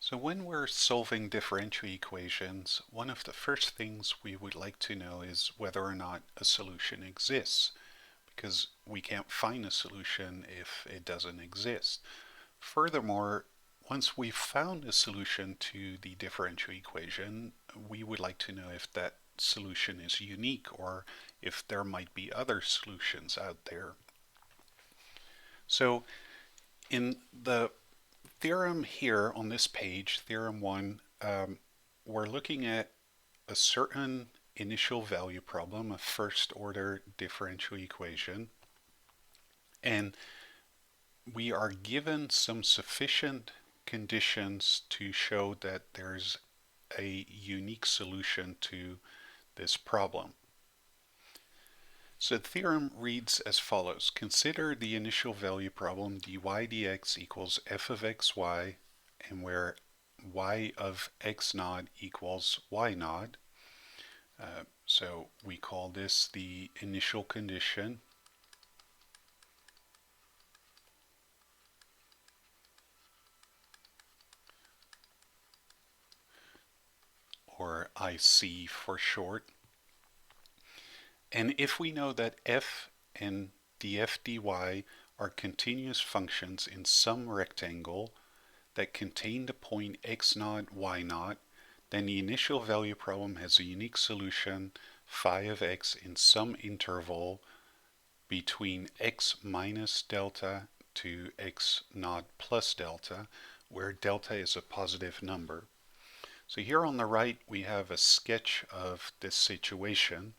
So when we're solving differential equations, one of the first things we would like to know is whether or not a solution exists, because we can't find a solution if it doesn't exist. Furthermore, once we've found a solution to the differential equation, we would like to know if that solution is unique or if there might be other solutions out there. So in the theorem here on this page, theorem 1, we're looking at a certain initial value problem, a first order differential equation, and we are given some sufficient conditions to show that there's a unique solution to this problem. So the theorem reads as follows. Consider the initial value problem dy dx equals f of xy, and where y of x naught equals y naught. So we call this the initial condition. Or IC for short. And if we know that f and df dy are continuous functions in some rectangle that contain the point x naught, y naught, then the initial value problem has a unique solution phi of x in some interval between x minus delta to x naught plus delta, where delta is a positive number. So here on the right we have a sketch of this situation.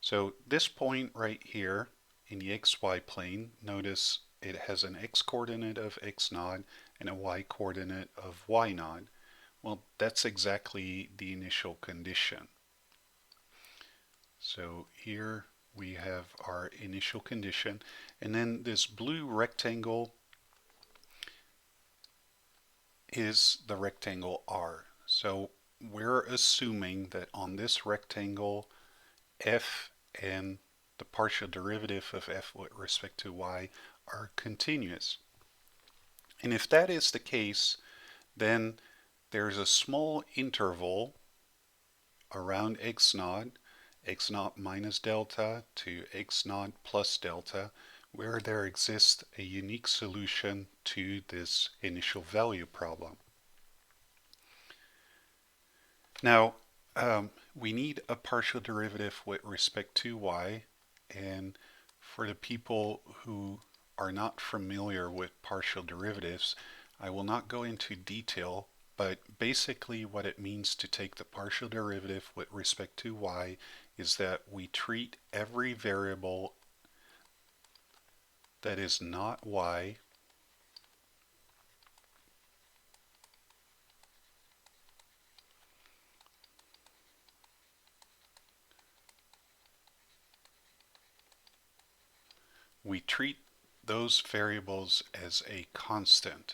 So this point right here in the xy plane, notice it has an x coordinate of x naught and a y coordinate of y naught. Well, that's exactly the initial condition. So here we have our initial condition, and then this blue rectangle is the rectangle R. So we're assuming that on this rectangle f and the partial derivative of f with respect to y are continuous. And if that is the case, then there's a small interval around x naught minus delta to x naught plus delta, where there exists a unique solution to this initial value problem. Now, we need a partial derivative with respect to y, and for the people who are not familiar with partial derivatives, I will not go into detail, but basically what it means to take the partial derivative with respect to y is that we treat every variable that is not y we treat those variables as a constant.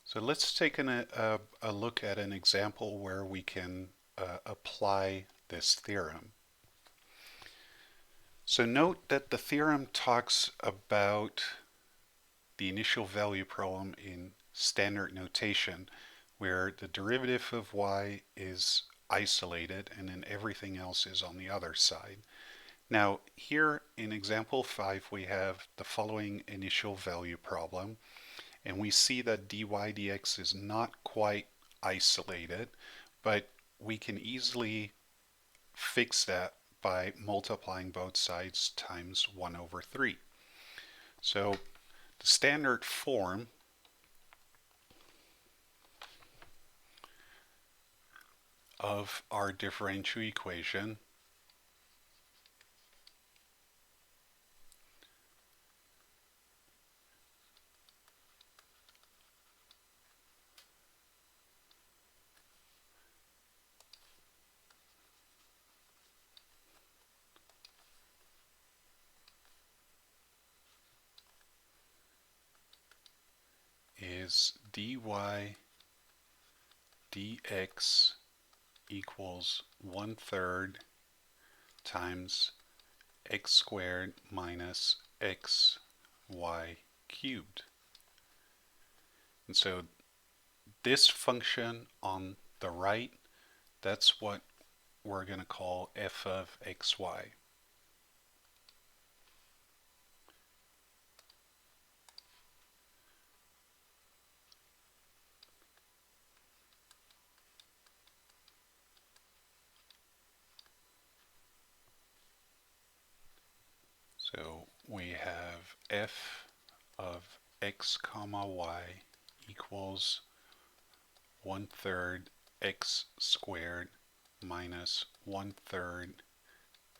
So let's take a look at an example where we can apply this theorem. So note that the theorem talks about the initial value problem in standard notation, where the derivative of y is isolated and then everything else is on the other side. Now here in example 5 we have the following initial value problem, and we see that dy dx is not quite isolated, but we can easily fix that by multiplying both sides times 1 over 3. So the standard form of our differential equation is dy dx equals 1/3 times x squared minus x y cubed. And so this function on the right, that's what we're going to call f of xy. So we have f of x comma y equals 1/3 x squared minus 1/3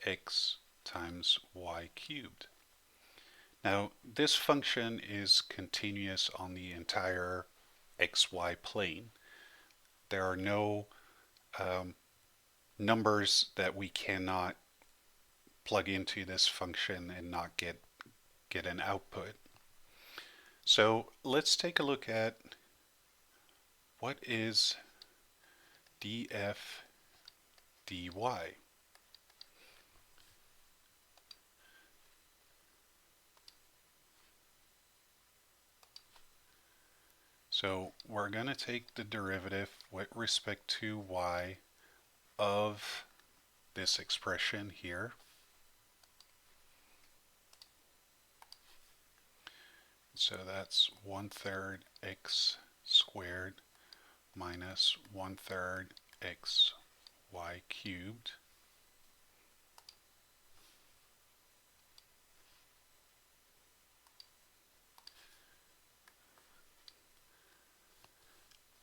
x times y cubed. Now this function is continuous on the entire xy plane. There are no numbers that we cannot plug into this function and not get an output. So let's take a look at what is df dy. So we're going to take the derivative with respect to y of this expression here. So that's 1/3 x squared minus 1/3 x y cubed.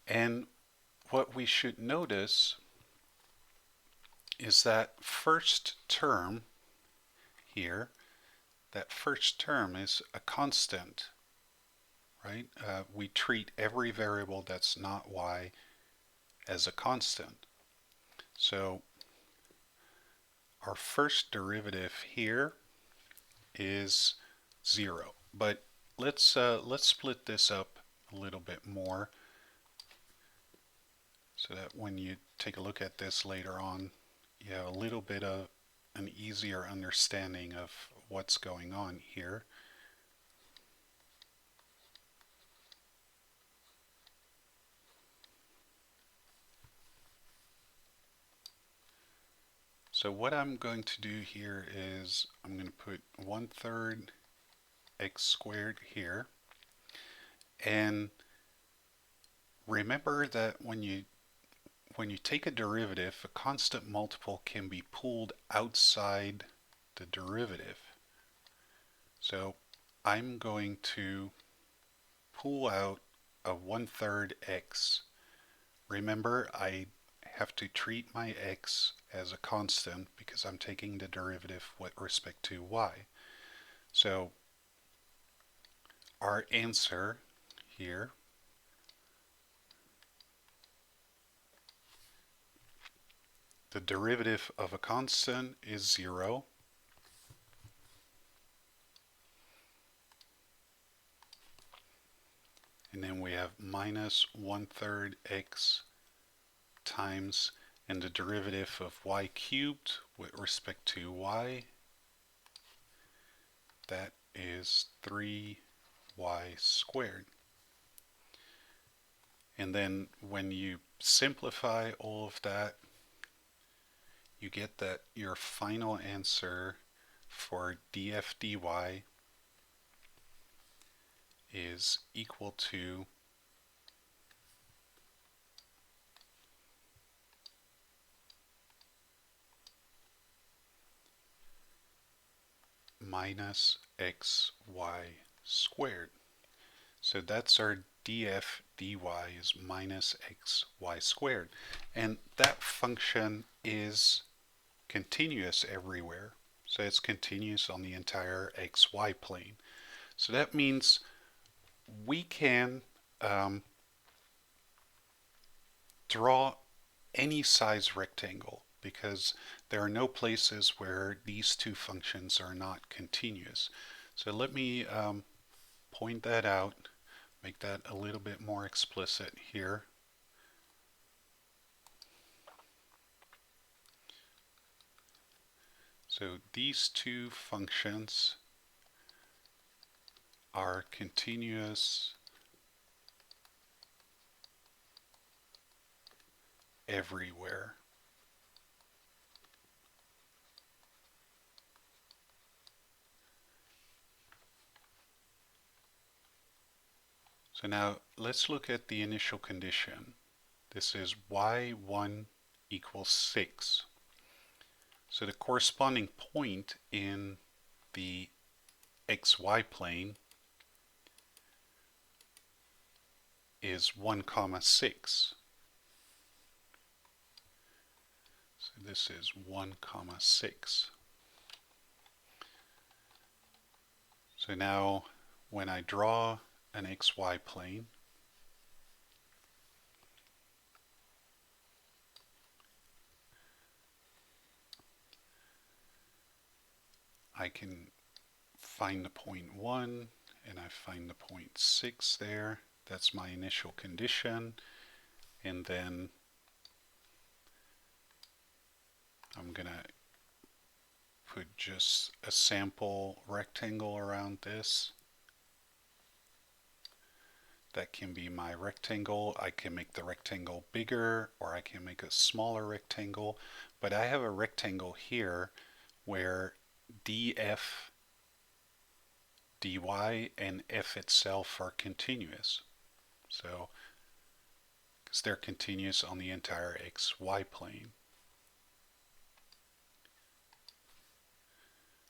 And what we should notice is that first term here, that first term is a constant, right? We treat every variable that's not y as a constant. So our first derivative here is 0. But let's split this up a little bit more so that when you take a look at this later on, you have a little bit of an easier understanding of what's going on here. So what I'm going to do here is I'm going to put 1/3 x squared here. And remember that when you take a derivative, a constant multiple can be pulled outside the derivative. So I'm going to pull out a 1/3 x. Remember, I have to treat my x as a constant because I'm taking the derivative with respect to y. So our answer here the derivative of a constant is 0. And then we have minus 1/3 x times, and the derivative of y cubed with respect to y, that is 3y squared. And then when you simplify all of that, you get that your final answer for df dy is equal to minus xy squared. So that's our df dy is minus xy squared. And that function is continuous everywhere. So it's continuous on the entire xy plane. So that means we can draw any size rectangle because there are no places where these two functions are not continuous. So let me point that out, make that a little bit more explicit here. So these two functions are continuous everywhere. So now let's look at the initial condition. This is y1 equals 6. So the corresponding point in the xy plane is 1 comma 6. So this is 1 comma 6. So now when I draw an xy plane, I can find the point 1 and I find the point 6 there. That's my initial condition. And then I'm going to put just a sample rectangle around this. That can be my rectangle. I can make the rectangle bigger or I can make a smaller rectangle. But I have a rectangle here where df, dy, and f itself are continuous. So, because they're continuous on the entire xy plane.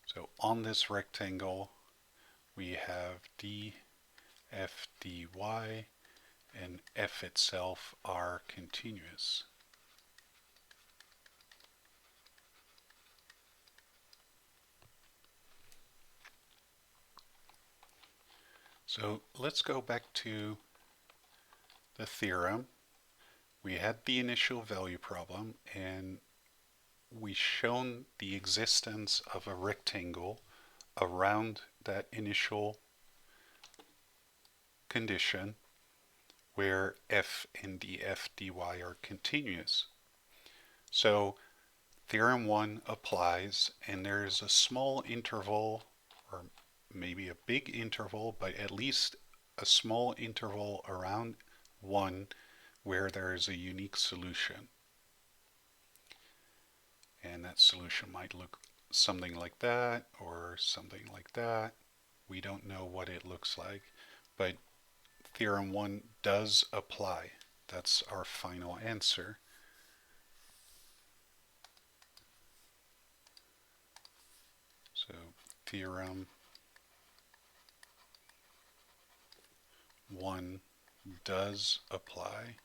So on this rectangle, we have df, dy, and f itself are continuous. So let's go back to the theorem. We had the initial value problem and we shown the existence of a rectangle around that initial condition where f and df, dy are continuous. So theorem 1 applies and there's a small interval, or maybe a big interval, but at least a small interval around 1 where there is a unique solution. And that solution might look something like that or something like that. We don't know what it looks like, but theorem 1 does apply. That's our final answer. So theorem 1 does apply.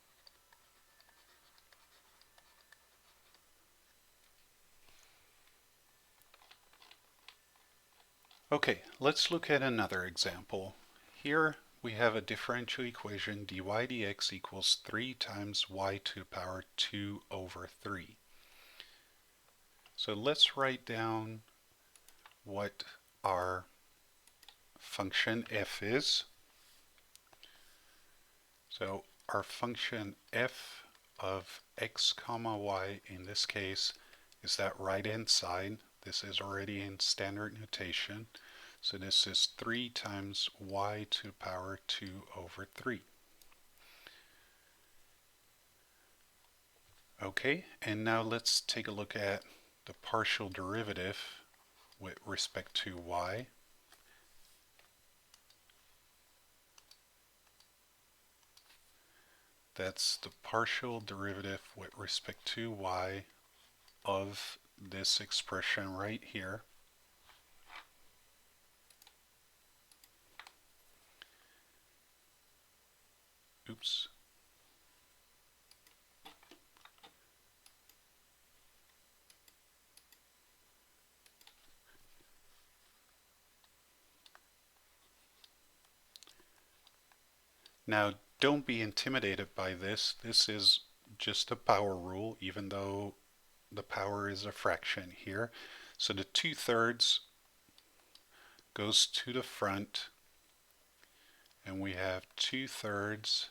Okay, let's look at another example. Here we have a differential equation dy dx equals 3 times y to the power 2 over 3. So let's write down what our function f is. So our function f of x comma y in this case is that right hand side. This is already in standard notation. So this is 3 times y to the power 2 over 3. Okay, and now let's take a look at the partial derivative with respect to y. That's the partial derivative with respect to y of this expression right here. Oops. Now, don't be intimidated by this. This is just a power rule, even though the power is a fraction here. So the 2/3 goes to the front, and we have 2/3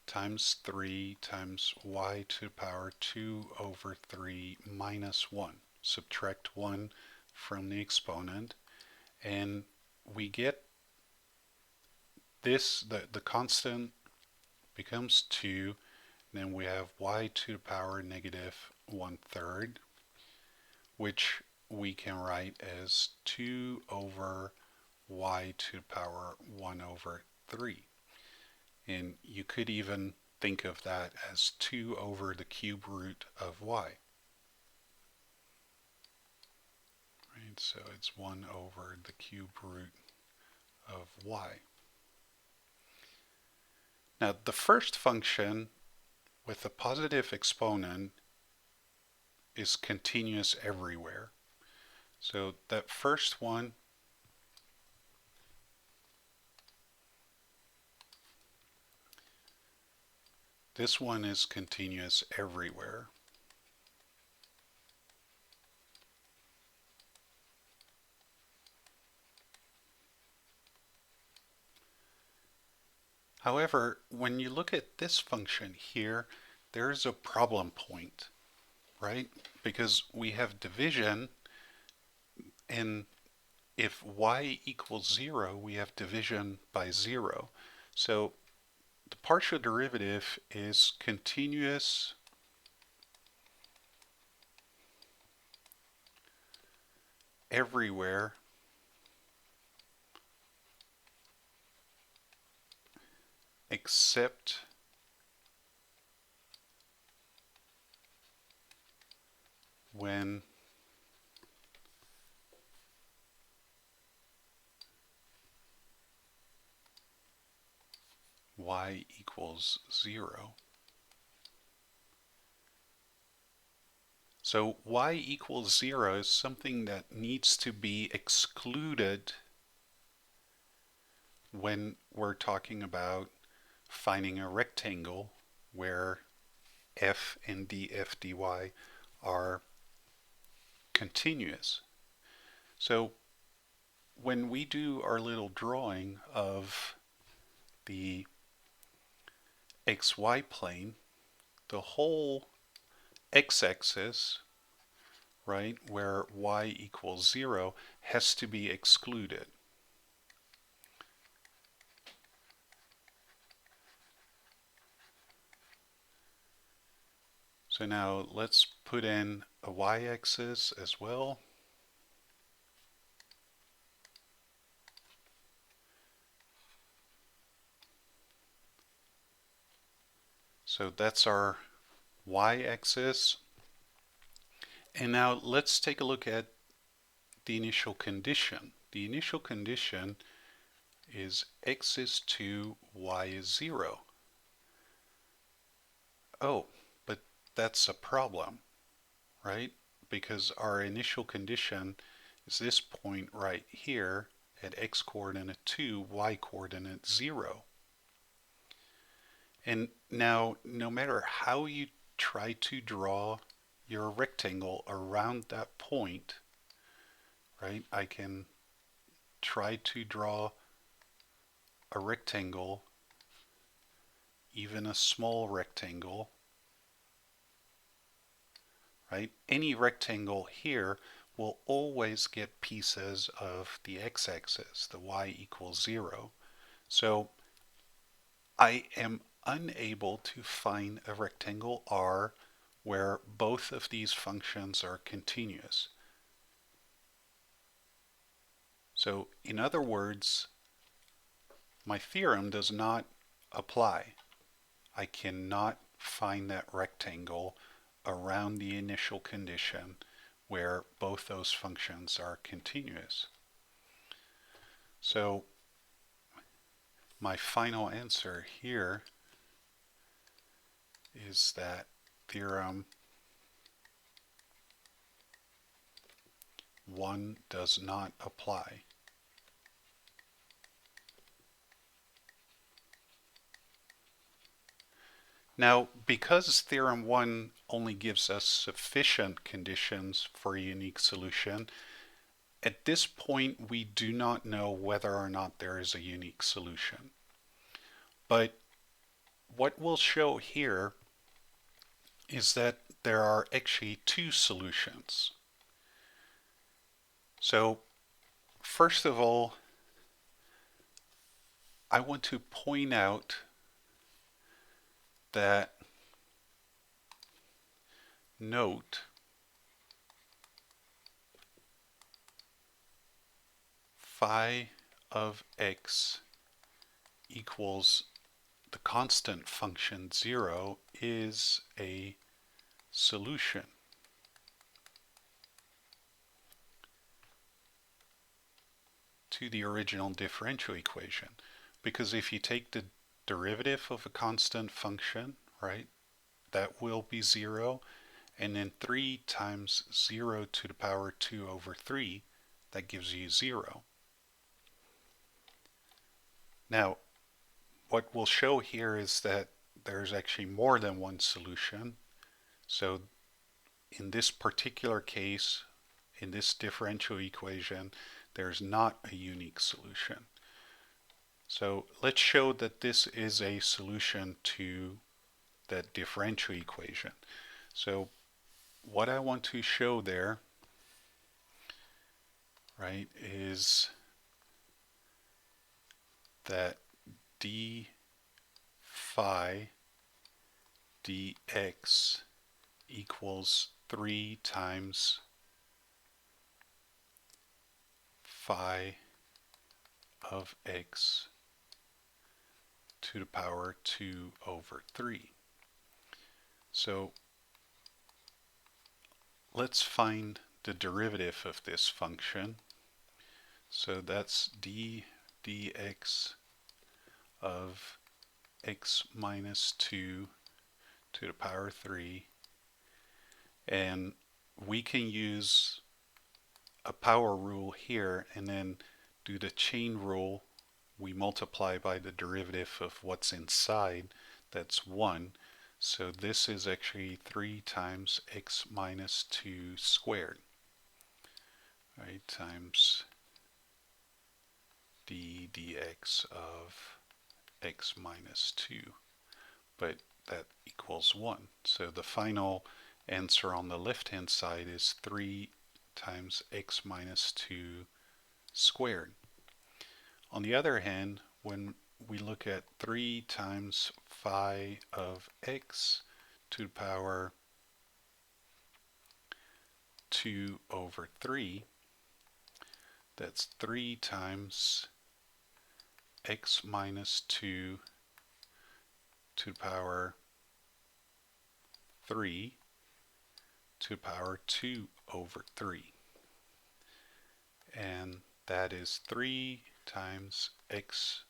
times 3 times y to the power 2 over 3 minus 1. Subtract 1 from the exponent, and we get the constant becomes 2, and then we have y to the power negative 1/3, which we can write as 2 over y to the power 1/3. And you could even think of that as 2 over the cube root of y. Right? So it's 1 over the cube root of y. Now the first function with a positive exponent is continuous everywhere. So that first one, this one is continuous everywhere. However, when you look at this function here, there's a problem point, right? Because we have division, and if y equals 0, we have division by 0. So the partial derivative is continuous everywhere except when y equals 0. So y equals 0 is something that needs to be excluded when we're talking about finding a rectangle where f and df dy are continuous. So when we do our little drawing of the xy plane, the whole x-axis, right, where y equals 0, has to be excluded. So now let's put in a y-axis as well. So that's our y-axis. And now let's take a look at the initial condition. The initial condition is x is 2, y is 0. Oh, but that's a problem, right? Because our initial condition is this point right here at x coordinate 2, y coordinate 0. And now, no matter how you try to draw your rectangle around that point, right, I can try to draw a rectangle, even a small rectangle, right? Any rectangle here will always get pieces of the x-axis, the y equals 0. So I am unable to find a rectangle R where both of these functions are continuous. So in other words, my theorem does not apply. I cannot find that rectangle around the initial condition where both those functions are continuous. So my final answer here is that theorem 1 does not apply. Now, because theorem 1 only gives us sufficient conditions for a unique solution, at this point we do not know whether or not there is a unique solution. But what we'll show here is that there are actually two solutions. So first of all, I want to point out that note phi of x equals the constant function 0 is a solution to the original differential equation. Because if you take the derivative of a constant function, right, that will be 0, and then 3 times 0 to the power 2 over 3, that gives you 0. Now, what we'll show here is that there's actually more than one solution. So in this particular case, in this differential equation, there's not a unique solution. So let's show that this is a solution to that differential equation. So what I want to show there, right, is that d phi dx equals 3 times phi of x to the power 2 over 3. So let's find the derivative of this function. So that's d dx of x minus 2 to the power 3. And we can use a power rule here and then do the chain rule. We multiply by the derivative of what's inside. That's 1. So this is actually 3 times x minus 2 squared, right, times d dx of x minus 2. But that equals 1. So the final answer on the left-hand side is 3 times x minus 2 squared. On the other hand, when we look at 3 times phi of x to the power 2 over 3, that's 3 times x minus 2 to the power 3 to the power 2 over 3. And that is 3 times x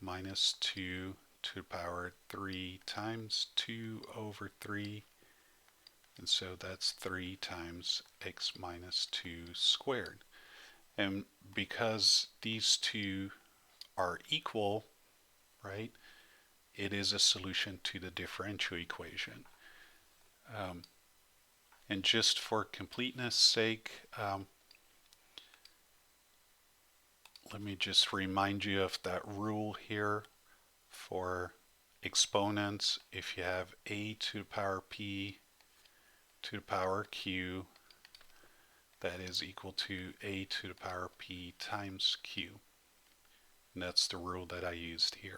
minus 2 to the power 3 times 2 over 3. And so that's 3 times x minus 2 squared. And because these two are equal, right, it is a solution to the differential equation. And just for completeness sake, let me just remind you of that rule here for exponents. If you have a to the power p to the power q, that is equal to a to the power p times q. And that's the rule that I used here.